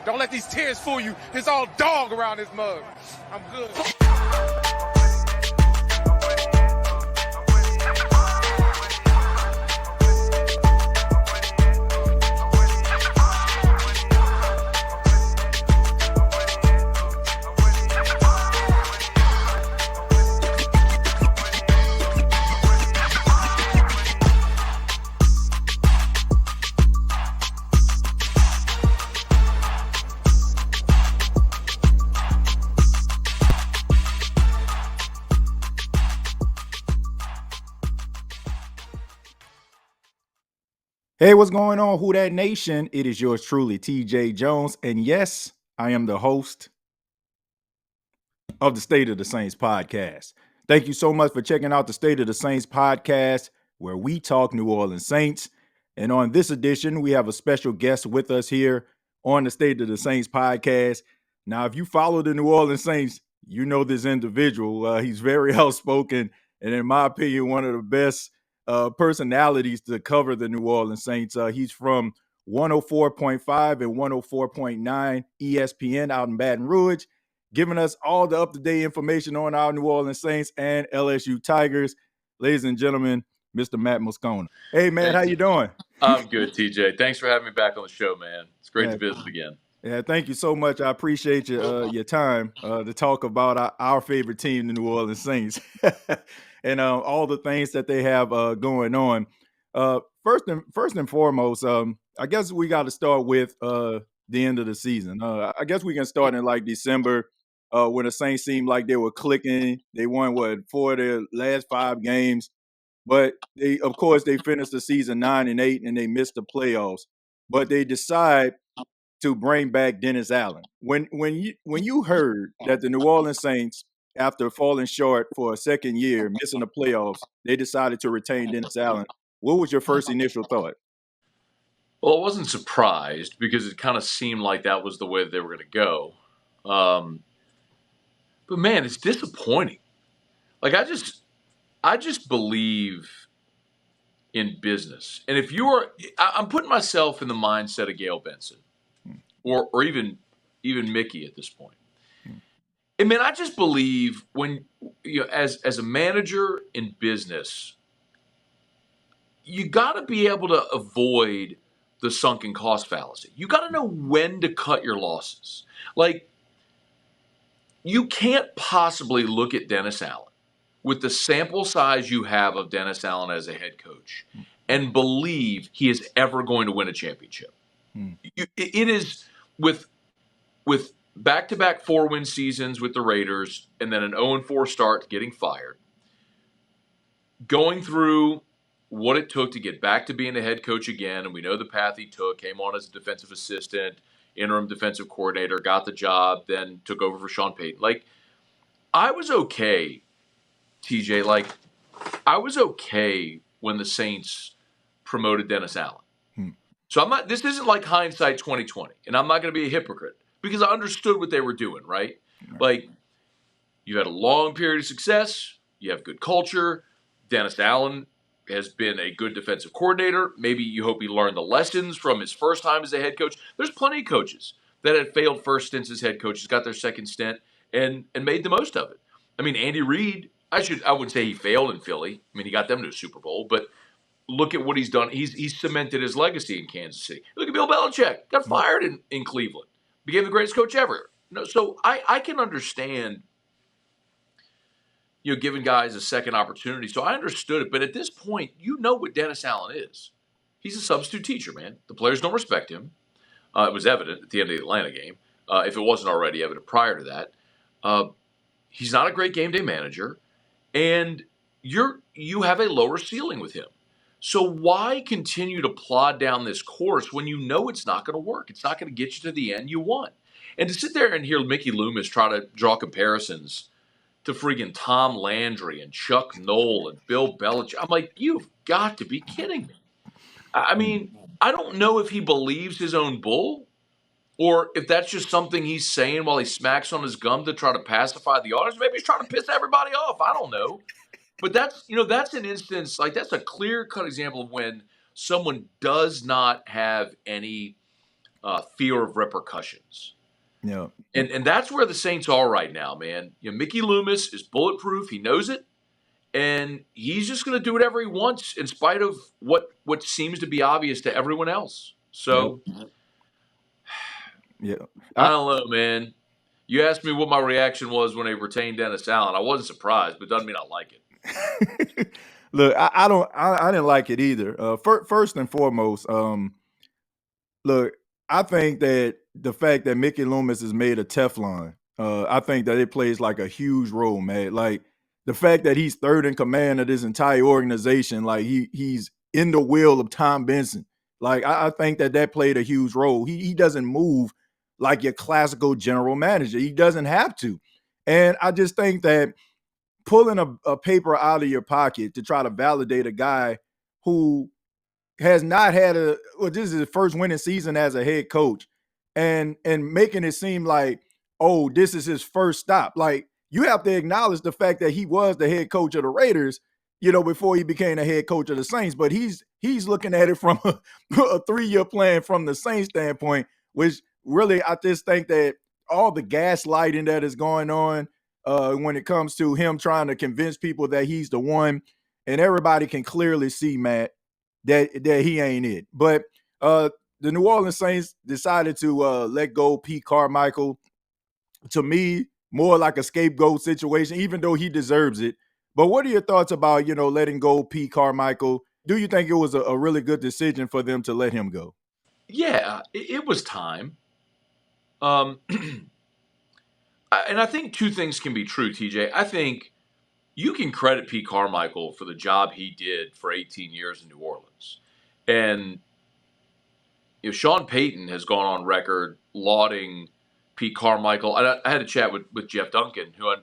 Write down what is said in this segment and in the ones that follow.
Don't let these tears fool you. It's all dog around this mug. I'm good. Hey, what's going on, Who Dat Nation? It is yours truly, TJAY Jones. And yes, I am the host of the State of the Saints podcast. Thank you so much for checking out the State of the Saints podcast, where we talk New Orleans Saints. And on this edition, we have a special guest with us here on the State of the Saints podcast. Now, if you follow the New Orleans Saints, you know this individual. He's very outspoken, and in my opinion, one of the best personalities to cover the New Orleans Saints. He's from 104.5 and 104.9 ESPN out in Baton Rouge, giving us all the up-to-date information on our New Orleans Saints and LSU Tigers. Ladies and gentlemen, Mr. Matt Mascona. Hey, Matt, how you doing? I'm good, TJ. Thanks for having me back on the show, man. It's great to visit again. Yeah, thank you so much. I appreciate your time to talk about our favorite team, the New Orleans Saints, and all the things that they have going on. First and foremost, I guess we got to start with the end of the season. I guess we can start in like December when the Saints seemed like they were clicking. They won 4 of their last 5 games, but they finished the season 9-8 and they missed the playoffs. But they decide to bring back Dennis Allen. When you heard that the New Orleans Saints, after falling short for a second year, missing the playoffs, they decided to retain Dennis Allen, what was your first initial thought? Well, I wasn't surprised because it kind of seemed like that was the way that they were going to go. But man, it's disappointing. Like I just believe in business. And if I'm putting myself in the mindset of Gail Benson or even Mickey at this point. I mean, I just believe when as a manager in business, you got to be able to avoid the sunken cost fallacy. You got to know when to cut your losses. Like, you can't possibly look at Dennis Allen with the sample size you have of Dennis Allen as a head coach and believe he is ever going to win a championship. It is with back-to-back 4-win seasons with the Raiders and then an 0-4 start getting fired, going through what it took to get back to being a head coach again, and we know the path he took, came on as a defensive assistant, interim defensive coordinator, got the job, then took over for Sean Payton. Like, I was okay, TJ, I was okay when the Saints promoted Dennis Allen. So this isn't like hindsight 2020, and I'm not going to be a hypocrite because I understood what they were doing, right? Like, you had a long period of success, you have good culture, Dennis Allen has been a good defensive coordinator. Maybe you hope he learned the lessons from his first time as a head coach. There's plenty of coaches that had failed first stints as head coaches, got their second stint, and made the most of it. I mean, Andy Reid, I wouldn't say he failed in Philly. I mean, he got them to a Super Bowl, but look at what he's done. He's cemented his legacy in Kansas City. Look at Bill Belichick. Got fired in Cleveland. Became the greatest coach ever. So I can understand, giving guys a second opportunity. So I understood it. But at this point, you know what Dennis Allen is. He's a substitute teacher, man. The players don't respect him. It was evident at the end of the Atlanta game, if it wasn't already evident prior to that. He's not a great game day manager, and you have a lower ceiling with him. So why continue to plod down this course when you know it's not going to work? It's not going to get you to the end you want. And to sit there and hear Mickey Loomis try to draw comparisons to friggin' Tom Landry and Chuck Noll and Bill Belichick, I'm like, you've got to be kidding me. I mean, I don't know if he believes his own bull or if that's just something he's saying while he smacks on his gum to try to pacify the audience. Maybe he's trying to piss everybody off. I don't know. But that's an instance, that's a clear-cut example of when someone does not have any fear of repercussions. Yeah. And that's where the Saints are right now, man. Mickey Loomis is bulletproof. He knows it. And he's just going to do whatever he wants in spite of what seems to be obvious to everyone else. So, Yeah. I don't know, man. You asked me what my reaction was when they retained Dennis Allen. I wasn't surprised, but it doesn't mean I like it. Look, I didn't like it either. First and foremost, look, I think that the fact that Mickey Loomis is made of Teflon, I think that it plays like a huge role, man. Like the fact that he's third in command of this entire organization, like he's in the will of Tom Benson. Like I think that played a huge role. He doesn't move like your classical general manager. He doesn't have to. And I just think that pulling a paper out of your pocket to try to validate a guy who has not had this is his first winning season as a head coach, and making it seem like, oh, this is his first stop. Like you have to acknowledge the fact that he was the head coach of the Raiders, before he became the head coach of the Saints. But he's looking at it from a 3-year plan from the Saints standpoint, which really I just think that all the gaslighting that is going on when it comes to him trying to convince people that he's the one, and everybody can clearly see, Matt, that he ain't it. But the New Orleans Saints decided to let go Pete Carmichael. To me, more like a scapegoat situation, even though he deserves it. But what are your thoughts about, letting go Pete Carmichael? Do you think it was a really good decision for them to let him go? Yeah, it was time. And I think two things can be true, TJ. I think you can credit Pete Carmichael for the job he did for 18 years in New Orleans. And Sean Payton has gone on record lauding Pete Carmichael. I had a chat with Jeff Duncan, who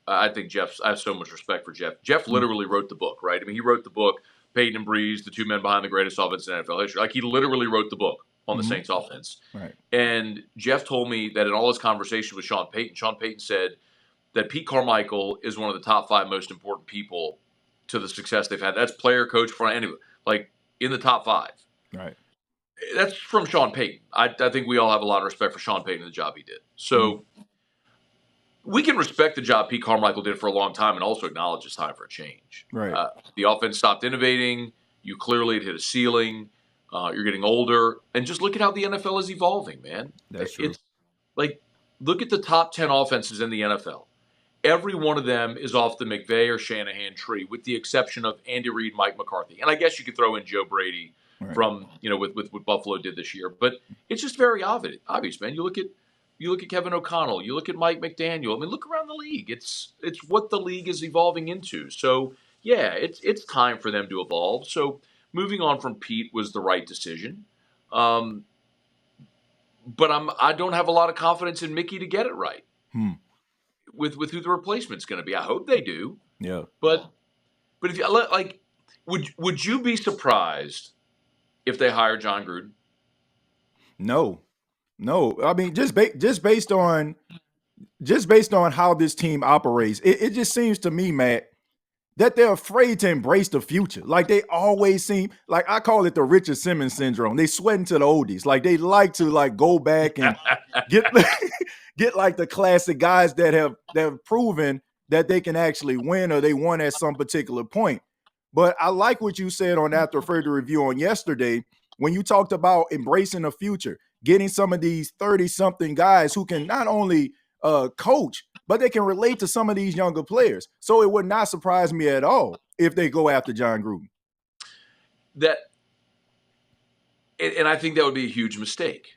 I think I have so much respect for Jeff. Jeff literally wrote the book, right? I mean, he wrote the book, Peyton and Breeze, the two men behind the greatest offense in NFL history. Like, he literally wrote the book on the Saints offense. Right. And Jeff told me that in all his conversations with Sean Payton said that Pete Carmichael is one of the top 5 most important people to the success they've had. That's player, coach, front, anyway, like in the top 5. Right. That's from Sean Payton. I think we all have a lot of respect for Sean Payton and the job he did. So we can respect the job Pete Carmichael did for a long time and also acknowledge it's time for a change. Right. The offense stopped innovating. You clearly had hit a ceiling. You're getting older. And just look at how the NFL is evolving, man. That's true. It's like, look at the top 10 offenses in the NFL. Every one of them is off the McVay or Shanahan tree, with the exception of Andy Reid, Mike McCarthy. And I guess you could throw in Joe Brady from, with what Buffalo did this year. But it's just very obvious, man. You look at Kevin O'Connell. You look at Mike McDaniel. I mean, look around the league. It's what the league is evolving into. So, yeah, it's time for them to evolve. So moving on from Pete was the right decision. But I don't have a lot of confidence in Mickey to get it right. With who the replacement's going to be. I hope they do. Yeah. But if you would you be surprised if they hire John Gruden? No. I mean, just based on how this team operates, it just seems to me, Matt, that they're afraid to embrace the future. Like they always seem, like I call it the Richard Simmons syndrome. They sweating to the oldies. Like they like to go back and get like the classic guys that have proven that they can actually win, or they won at some particular point. But I like what you said on After Further Review on yesterday when you talked about embracing the future, getting some of these 30-something guys who can not only coach, but they can relate to some of these younger players. So it would not surprise me at all if they go after John Gruden. And I think that would be a huge mistake.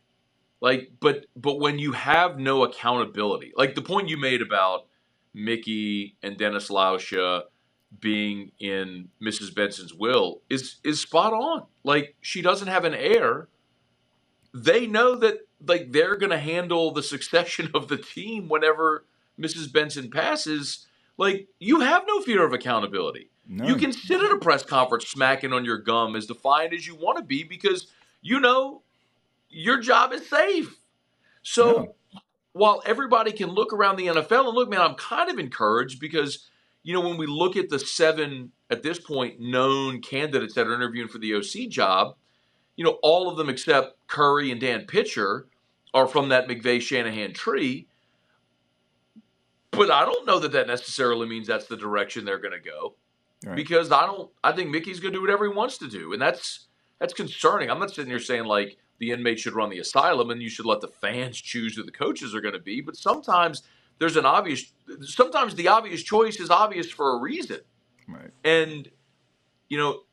But when you have no accountability, like the point you made about Mickey and Dennis Lauscha being in Mrs. Benson's will is spot on. Like, she doesn't have an heir. They know that they're going to handle the succession of the team whenever Mrs. Benson passes. Like, you have no fear of accountability. None. You can sit at a press conference smacking on your gum as defiant as you want to be because your job is safe. So while everybody can look around the NFL and look, man, I'm kind of encouraged because, when we look at the 7 at this point known candidates that are interviewing for the OC job, all of them except Curry and Dan Pitcher are from that McVay-Shanahan tree. But I don't know that necessarily means that's the direction they're going to go. Right. Because I think Mickey's going to do whatever he wants to do. And that's concerning. I'm not sitting here saying like the inmates should run the asylum and you should let the fans choose who the coaches are going to be. But sometimes sometimes the obvious choice is obvious for a reason. Right. And,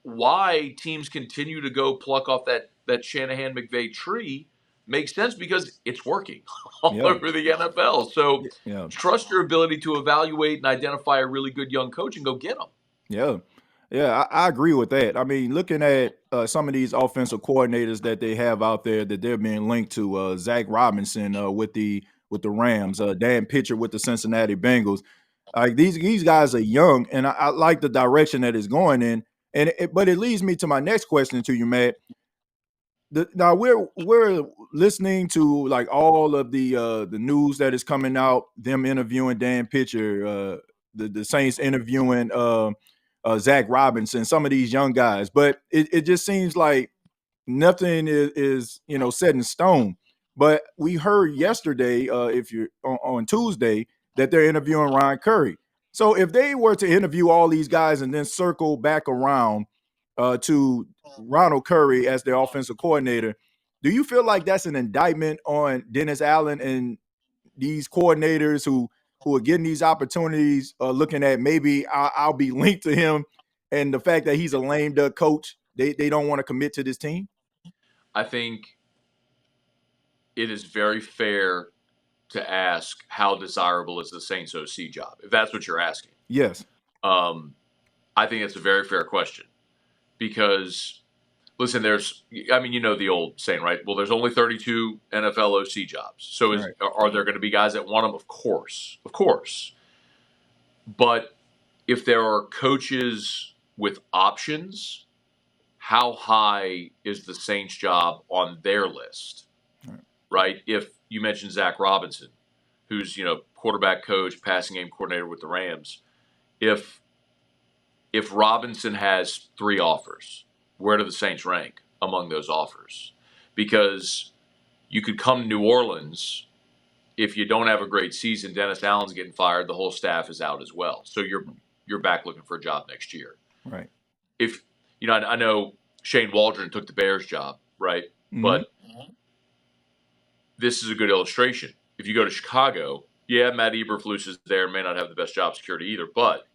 why teams continue to go pluck off that Shanahan McVay tree makes sense because it's working all over the NFL. So trust your ability to evaluate and identify a really good young coach and go get them. Yeah. Yeah, I agree with that. I mean, looking at some of these offensive coordinators that they have out there that they're being linked to, Zach Robinson with the Rams, Dan Pitcher with the Cincinnati Bengals. Like these guys are young, and I like the direction that it's going in. But it leads me to my next question to you, Matt. Now we're listening to like all of the news that is coming out, them interviewing Dan Pitcher, the Saints interviewing Zach Robinson, some of these young guys, but it just seems like nothing is set in stone. But we heard yesterday, if you're on Tuesday, that they're interviewing Ryan Curry. So if they were to interview all these guys and then circle back around to Ronald Curry as their offensive coordinator, do you feel like that's an indictment on Dennis Allen and these coordinators who are getting these opportunities, looking at maybe I'll be linked to him, and the fact that he's a lame duck coach, they don't want to commit to this team? I think it is very fair to ask how desirable is the Saints OC job, if that's what you're asking. Yes. I think it's a very fair question because, listen, the old saying, right? Well, there's only 32 NFL OC jobs. So are there going to be guys that want them? Of course. But if there are coaches with options, how high is the Saints job on their list? Right? If you mentioned Zach Robinson, who's, quarterback coach, passing game coordinator with the Rams. If Robinson has 3 offers, where do the Saints rank among those offers? Because you could come to New Orleans, if you don't have a great season, Dennis Allen's getting fired, the whole staff is out as well. So you're back looking for a job next year. Right. If I know Shane Waldron took the Bears job, right? Mm-hmm. But this is a good illustration. If you go to Chicago, Matt Eberflus is there, may not have the best job security either, but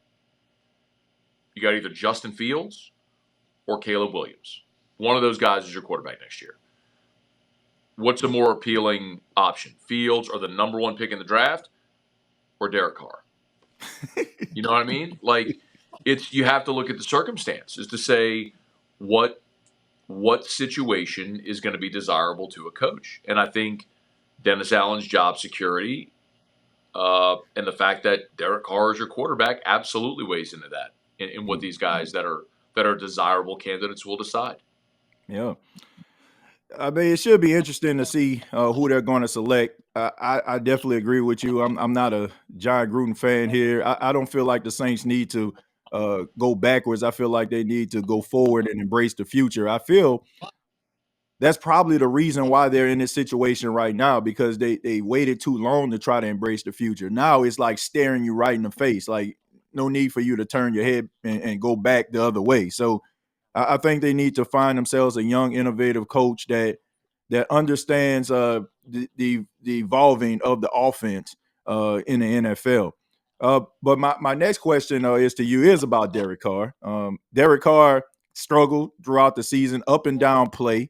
you got either Justin Fields or Caleb Williams. One of those guys is your quarterback next year. What's a more appealing option? Fields or the number 1 pick in the draft or Derek Carr? You know what I mean? Like, you have to look at the circumstances to say what situation is going to be desirable to a coach. And I think Dennis Allen's job security and the fact that Derek Carr is your quarterback absolutely weighs into that in what these guys that are desirable candidates will decide. Yeah. I mean, it should be interesting to see who they're going to select. I definitely agree with you. I'm not a John Gruden fan here. I don't feel like the Saints need to go backwards. I feel like they need to go forward and embrace the future. I feel that's probably the reason why they're in this situation right now, because they waited too long to try to embrace the future. Now it's like staring you right in the face. Like, no need for you to turn your head and go back the other way. So I think they need to find themselves a young, innovative coach that understands the evolving of the offense in the NFL. But my next question is to you is about Derek Carr. Derek Carr struggled throughout the season, up and down play.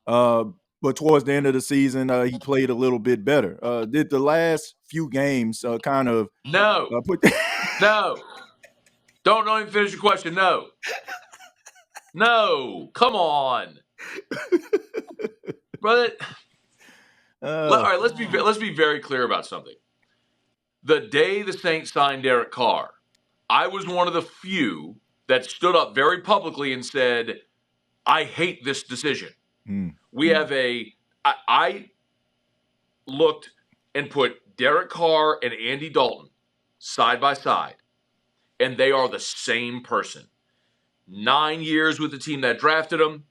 But towards the end of the season, he played a little bit better. Did the last few games kind of No. No. Don't even finish your question. No. Come on. Brother. All right, let's be very clear about something. The day the Saints signed Derek Carr, I was one of the few that stood up very publicly and said, I hate this decision. We have I looked and put Derek Carr and Andy Dalton side by side, and they are the same person. 9 years with the team that drafted him,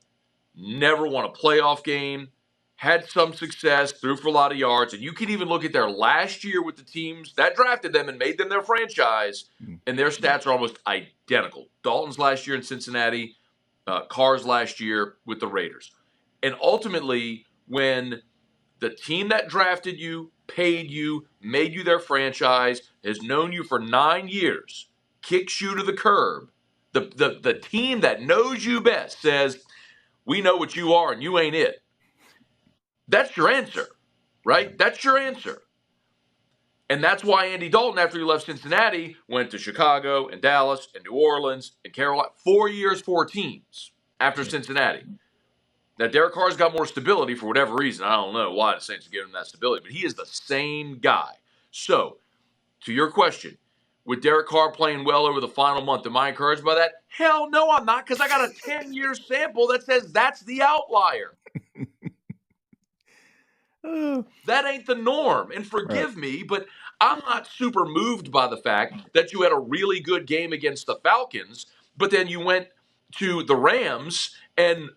never won a playoff game, had some success, threw for a lot of yards. And you can even look at their last year with the teams that drafted them and made them their franchise, and their stats are almost identical. Dalton's last year in Cincinnati, Carr's last year with the Raiders. And ultimately, when the team that drafted you, paid you, made you their franchise, has known you for 9 years, kicks you to the curb, the team that knows you best says, we know what you are and you ain't it. That's your answer, right? That's your answer. And that's why Andy Dalton, after he left Cincinnati, went to Chicago and Dallas and New Orleans and Carolina. 4 years, 4 teams after Cincinnati. Now, Derek Carr's got more stability for whatever reason. I don't know why the Saints are giving him that stability, but he is the same guy. So, to your question, with Derek Carr playing well over the final month, am I encouraged by that? Hell no, I'm not, because I got a 10-year sample that says that's the outlier. That ain't the norm. And forgive me, but I'm not super moved by the fact that you had a really good game against the Falcons, but then you went to the Rams and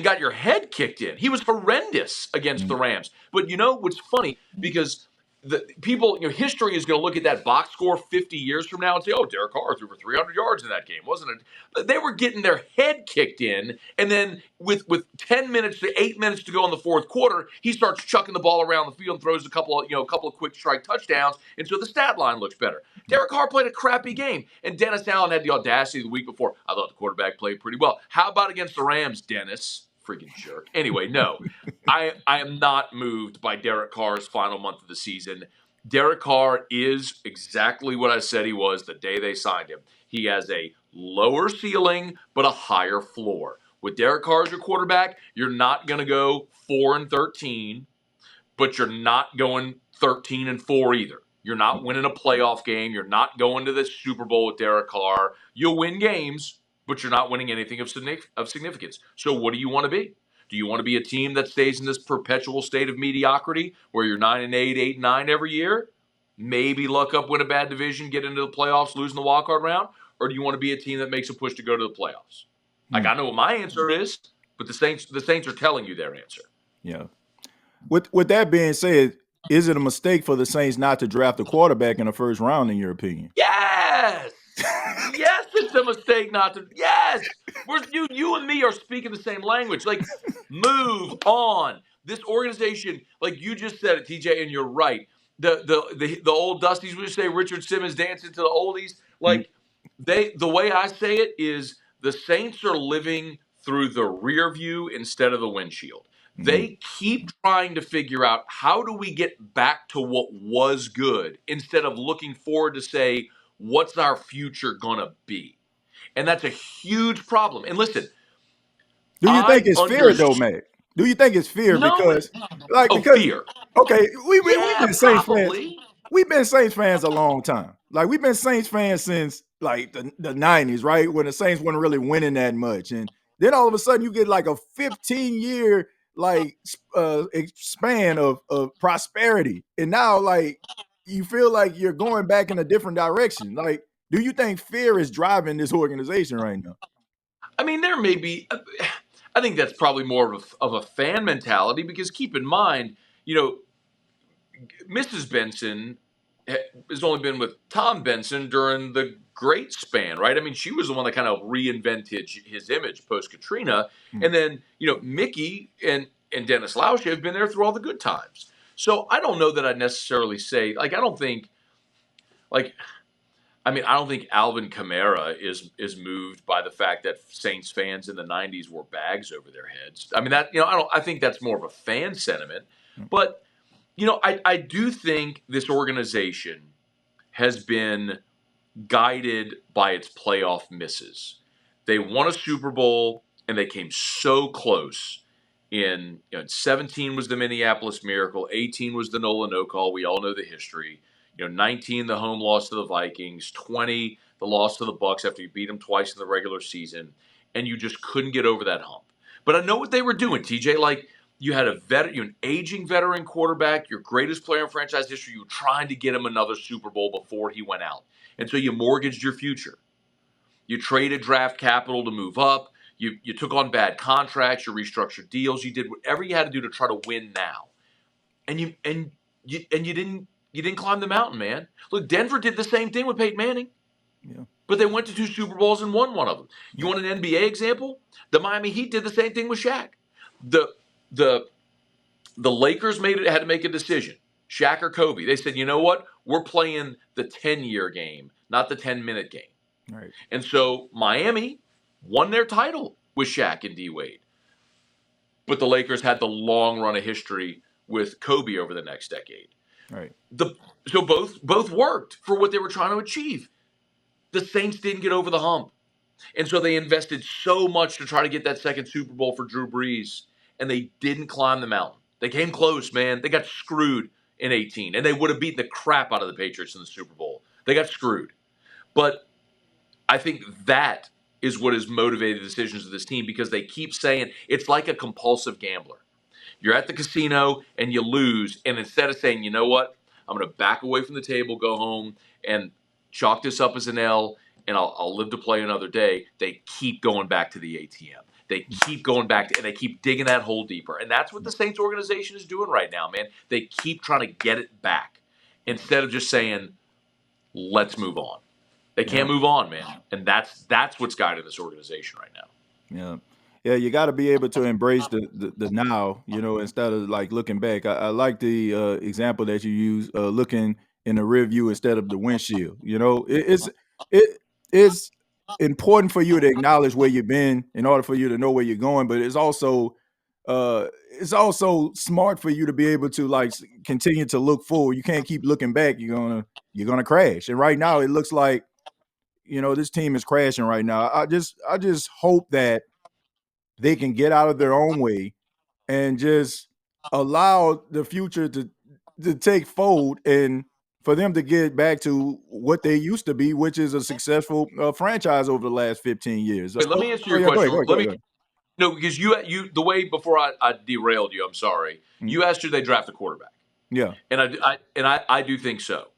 got your head kicked in. He was horrendous against the Rams. But you know what's funny? Because the people, history is going to look at that box score 50 years from now and say, oh, Derek Carr threw for 300 yards in that game, wasn't it? But they were getting their head kicked in, and then with 10 minutes to 8 minutes to go in the fourth quarter, he starts chucking the ball around the field and throws a couple of quick strike touchdowns, and so the stat line looks better. Derek Carr played a crappy game, and Dennis Allen had the audacity the week before. I thought the quarterback played pretty well. How about against the Rams, Dennis? Freaking jerk. Anyway, no, I am not moved by Derek Carr's final month of the season. Derek Carr is exactly what I said he was the day they signed him. He has a lower ceiling, but a higher floor. With Derek Carr as your quarterback, you're not going to go 4-13, but you're not going 13-4 either. You're not winning a playoff game. You're not going to the Super Bowl with Derek Carr. You'll win games, but you're not winning anything of significance. So what do you want to be? Do you want to be a team that stays in this perpetual state of mediocrity where you're 9-8, 8-9 every year? Maybe luck up, win a bad division, get into the playoffs, losing the wildcard round? Or do you want to be a team that makes a push to go to the playoffs? Like, I know what my answer is, but the Saints are telling you their answer. Yeah. With that being said, is it a mistake for the Saints not to draft a quarterback in the first round, in your opinion? Yes! Yes, it's a mistake not to. Yes! You and me are speaking the same language. Like, move on. This organization, like you just said it, TJ, and you're right. The old Dusties would say Richard Simmons dancing to the oldies. Like, the way I say it is the Saints are living through the rear view instead of the windshield. They keep trying to figure out how do we get back to what was good instead of looking forward to say, what's our future going to be? And that's a huge problem. And listen, do you think it's fear, though, Matt? Do you think it's fear? No, because fear. Okay, we've Yeah, been Saints fans. probably. We've been Saints fans a long time. Like, we've been Saints fans since like the 90s, right? When the Saints weren't really winning that much. And then all of a sudden you get like a 15-year span of prosperity. And now, like, you feel like you're going back in a different direction. Like, do you think fear is driving this organization right now? I mean, there may be. I think that's probably more of a fan mentality because keep in mind, Mrs. Benson has only been with Tom Benson during the great span, right? I mean, she was the one that kind of reinvented his image post Katrina, and then Mickey and Dennis Lauscha have been there through all the good times. So I don't know that I'd necessarily say I don't think Alvin Kamara is moved by the fact that Saints fans in the 90s wore bags over their heads. I mean, I think that's more of a fan sentiment, but I do think this organization has been guided by its playoff misses. They won a Super Bowl and they came so close. In 17 was the Minneapolis Miracle, 18 was the Nola no call. We all know the history. 19 the home loss to the Vikings, 20 the loss to the Bucs after you beat them twice in the regular season, and you just couldn't get over that hump. But I know what they were doing, TJ. Like, you had an aging veteran quarterback, your greatest player in franchise history. You were trying to get him another Super Bowl before he went out. And so you mortgaged your future. You traded draft capital to move up. You took on bad contracts, you restructured deals, you did whatever you had to do to try to win now, and you didn't climb the mountain, man. Look, Denver did the same thing with Peyton Manning. Yeah. But they went to 2 Super Bowls and won one of them. You Yeah. want an NBA example? The Miami Heat did the same thing with Shaq. The the the Lakers had to make a decision. Shaq or Kobe. They said, you know what? We're playing the 10-year game, not the 10-minute game. Right. And so Miami won their title with Shaq and D Wade. But the Lakers had the long run of history with Kobe over the next decade. Right. So both worked for what they were trying to achieve. The Saints didn't get over the hump. And so they invested so much to try to get that second Super Bowl for Drew Brees, and they didn't climb the mountain. They came close, man. They got screwed in 18, and they would have beaten the crap out of the Patriots in the Super Bowl. They got screwed. But I think that is what has motivated the decisions of this team, because they keep saying it's like a compulsive gambler. You're at the casino and you lose, and instead of saying, you know what, I'm going to back away from the table, go home, and chalk this up as an L, and I'll live to play another day, they keep going back to the ATM. They keep going back and they keep digging that hole deeper. And that's what the Saints organization is doing right now, man. They keep trying to get it back instead of just saying, let's move on. They can't move on, man. And that's what's guiding this organization right now. Yeah. Yeah, you got to be able to embrace the now, instead of like looking back. I like the example that you use, looking in the rear view instead of the windshield. It's important for you to acknowledge where you've been in order for you to know where you're going, but it's also smart for you to be able to like continue to look forward. You can't keep looking back. You're gonna crash. And right now, it looks like this team is crashing right now. I just hope that they can get out of their own way and just allow the future to take fold and for them to get back to what they used to be, which is a successful franchise over the last 15 years. Wait, let me answer Oh, your yeah, go ahead, question. go ahead, go ahead. No, because you the way before I derailed you, I'm sorry. Mhm. You asked, should they draft a quarterback? Yeah. And I do think so.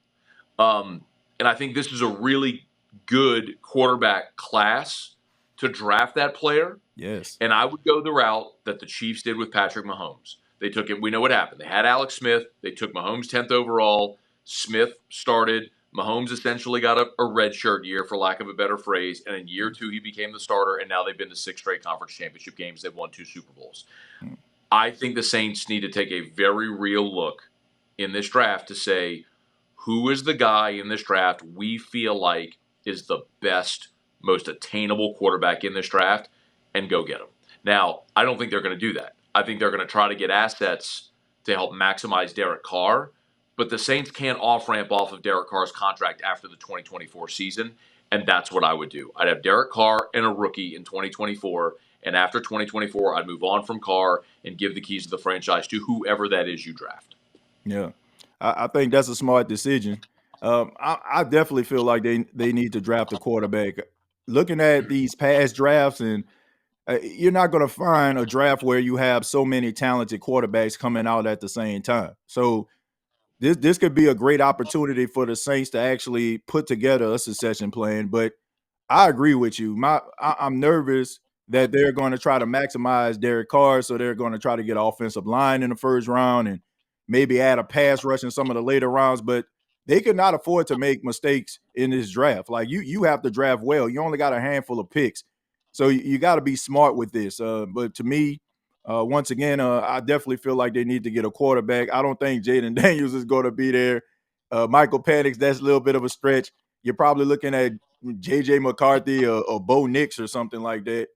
And I think this is a really good quarterback class to draft that player. Yes. And I would go the route that the Chiefs did with Patrick Mahomes. They took it. We know what happened. They had Alex Smith. They took Mahomes 10th overall. Smith started. Mahomes essentially got a red shirt year, for lack of a better phrase. And in year 2, he became the starter. And now they've been to 6 straight conference championship games. They've won 2 Super Bowls. I think the Saints need to take a very real look in this draft to say, who is the guy in this draft we feel like is the best, most attainable quarterback in this draft, and go get him. Now, I don't think they're going to do that. I think they're going to try to get assets to help maximize Derek Carr, but the Saints can't off-ramp off of Derek Carr's contract after the 2024 season, and that's what I would do. I'd have Derek Carr and a rookie in 2024, and after 2024, I'd move on from Carr and give the keys of the franchise to whoever that is you draft. Yeah. I think that's a smart decision. I definitely feel like they need to draft a quarterback. Looking at these past drafts, and you're not going to find a draft where you have so many talented quarterbacks coming out at the same time. So this could be a great opportunity for the Saints to actually put together a succession plan. But I agree with you. I'm nervous that they're going to try to maximize Derek Carr, so they're going to try to get an offensive line in the first round and maybe add a pass rush in some of the later rounds. But they could not afford to make mistakes in this draft. Like you have to draft well. You only got a handful of picks, so you got to be smart with this. But to me, once again, I definitely feel like they need to get a quarterback. I don't think Jaden Daniels is going to be there. Michael Penix, that's a little bit of a stretch. You're probably looking at J.J. McCarthy or Bo Nix or something like that,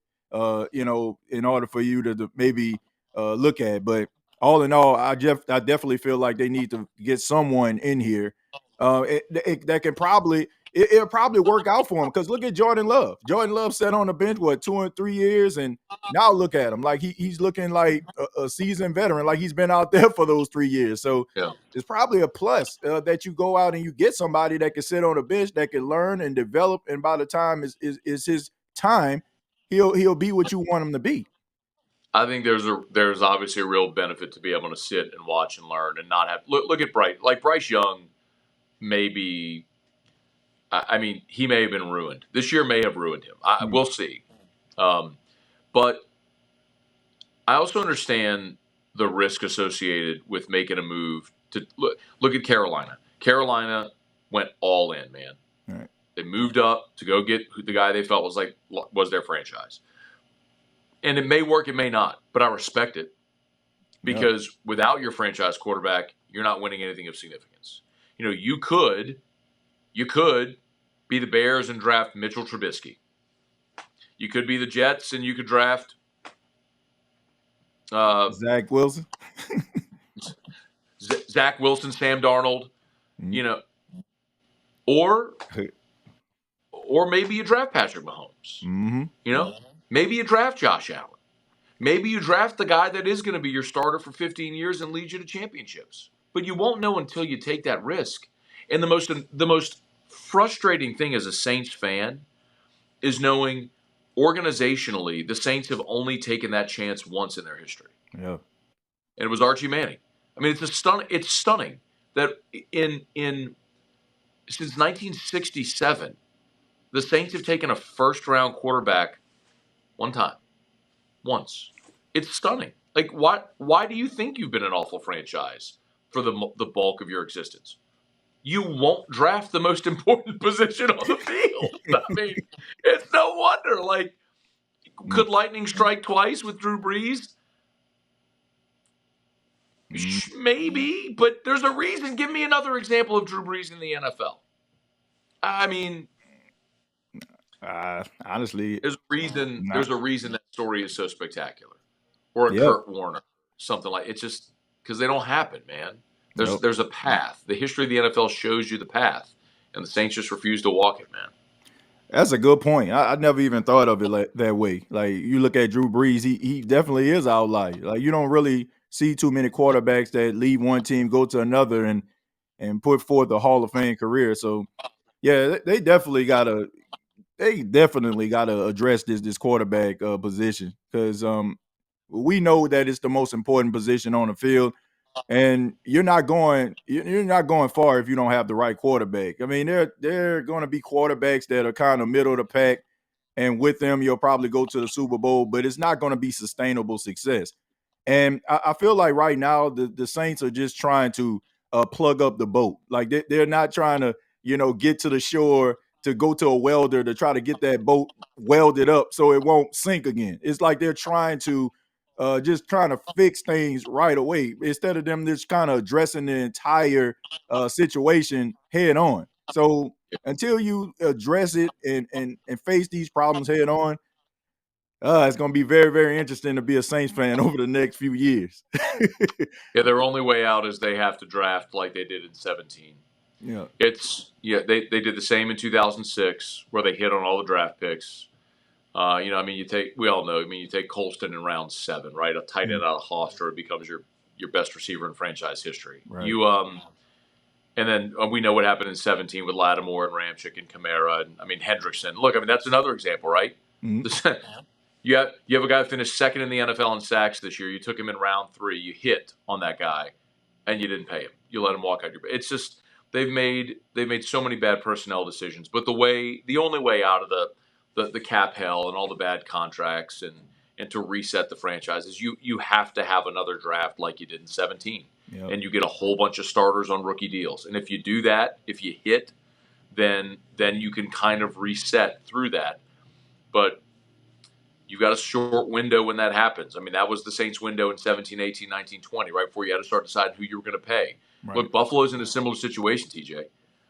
in order for you to maybe look at. But all in all, I definitely feel like they need to get someone in here that can it'll probably work out for him. Because look at Jordan Love. Jordan Love sat on the bench, 2 and 3 years, and now look at him. Like he's looking like a seasoned veteran, like he's been out there for those 3 years. So Yeah. it's probably a plus that you go out and you get somebody that can sit on the bench, that can learn and develop, and by the time is his time, he'll be what you want him to be. I think there's obviously a real benefit to be able to sit and watch and learn and not have look at Bryce Young. Maybe, I mean, he may have been ruined. This year may have ruined him. We'll see. But I also understand the risk associated with making a move to look at Carolina. Carolina went all in, man. Right. They moved up to go get the guy they felt was their franchise. And it may work, it may not, but I respect it because without your franchise quarterback, you're not winning anything of significance. You know, you could be the Bears and draft Mitchell Trubisky. You could be the Jets and you could draft Zach Wilson. Zach Wilson, Sam Darnold, Mhm. you know, or maybe you draft Patrick Mahomes. Mm-hmm. You know, maybe you draft Josh Allen. Maybe you draft the guy that is going to be your starter for 15 years and lead you to championships. But you won't know until you take that risk. And the most frustrating thing as a Saints fan is knowing organizationally the Saints have only taken that chance once in their history. Yeah. And it was Archie Manning. I mean, it's stunning that since 1967, the Saints have taken a first-round quarterback one time. Once. It's stunning. Like, why do you think you've been an awful franchise for the bulk of your existence? You won't draft the most important position on the field. I mean, it's no wonder. Like, could lightning strike twice with Drew Brees? Maybe, but there's a reason. Give me another example of Drew Brees in the NFL. I mean, honestly, there's a reason that story is so spectacular. Or a yeah. Kurt Warner, something like it's just because they don't happen, man. Yep. There's a path. The history of the NFL shows you the path, and the Saints just refuse to walk it, man. That's a good point. I never even thought of it that way. Like, you look at Drew Brees, he definitely is outlier. Like, you don't really see too many quarterbacks that leave one team, go to another, and put forth a Hall of Fame career. So yeah, they definitely gotta address this quarterback position, because we know that it's the most important position on the field. And you're not going far if you don't have the right quarterback. I mean, there are going to be quarterbacks that are kind of middle of the pack, and with them you'll probably go to the Super Bowl, but it's not going to be sustainable success. And I feel like right now the Saints are just trying to plug up the boat. Like, they're not trying to get to the shore, to go to a welder to try to get that boat welded up so it won't sink again. It's like they're just trying to fix things right away, instead of them just kind of addressing the entire situation head on. So until you address it and face these problems head on, it's going to be very, very interesting to be a Saints fan over the next few years. Yeah, their only way out is they have to draft like they did in 17. Yeah. They did the same in 2006 where they hit on all the draft picks. I mean, we all know. I mean, you take Colston in round 7, right? A tight end out of Hofstra becomes your best receiver in franchise history. Right. And then we know what happened in 17 with Lattimore and Ramchick and Kamara, and I mean Hendrickson. Look, I mean that's another example, right? Mm-hmm. You have a guy who finished second in the NFL in sacks this year. You took him in round 3. You hit on that guy, and you didn't pay him. You let him walk out your. It's just they've made so many bad personnel decisions. But the only way out of the cap hell and all the bad contracts and to reset the franchise is you have to have another draft like you did in 17. Yep. And you get a whole bunch of starters on rookie deals. And if you do that, if you hit, then you can kind of reset through that. But you've got a short window when that happens. I mean, that was the Saints window in 17, 18, 19, 20, right before you had to start deciding who you were going to pay. Right. Look, Buffalo's in a similar situation, TJ.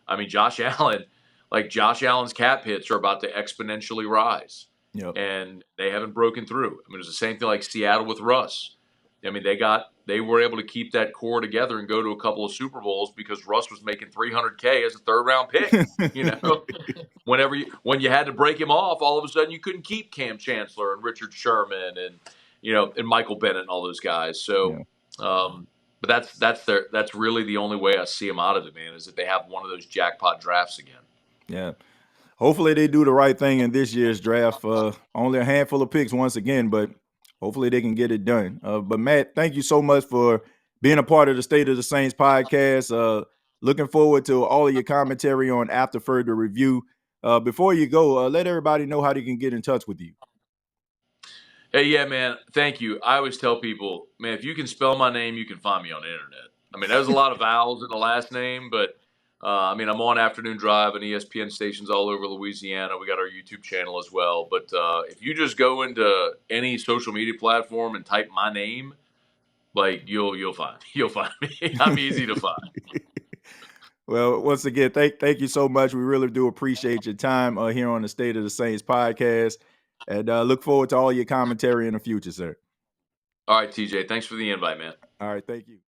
I mean, Josh Allen's cap hits are about to exponentially rise. Yep. And they haven't broken through. I mean, it's the same thing like Seattle with Russ. I mean, they were able to keep that core together and go to a couple of Super Bowls because Russ was making $300K as a third-round pick. When you had to break him off, all of a sudden you couldn't keep Cam Chancellor and Richard Sherman and Michael Bennett and all those guys. So, but that's really the only way I see them out of it, man, is that they have one of those jackpot drafts again. Yeah. Hopefully they do the right thing in this year's draft. Only a handful of picks once again, but hopefully they can get it done. But Matt, thank you so much for being a part of the State of the Saints podcast. Looking forward to all of your commentary on After Further Review. Before you go, let everybody know how they can get in touch with you. Hey, yeah, man. Thank you. I always tell people, man, if you can spell my name, you can find me on the internet. I mean, there's a lot of vowels in the last name, but I mean, I'm on Afternoon Drive and ESPN stations all over Louisiana. We got our YouTube channel as well. But if you just go into any social media platform and type my name, like you'll find me. I'm easy to find. Well, once again, thank you so much. We really do appreciate your time here on the State of the Saints podcast, and look forward to all your commentary in the future, sir. All right, TJ. Thanks for the invite, man. All right, thank you.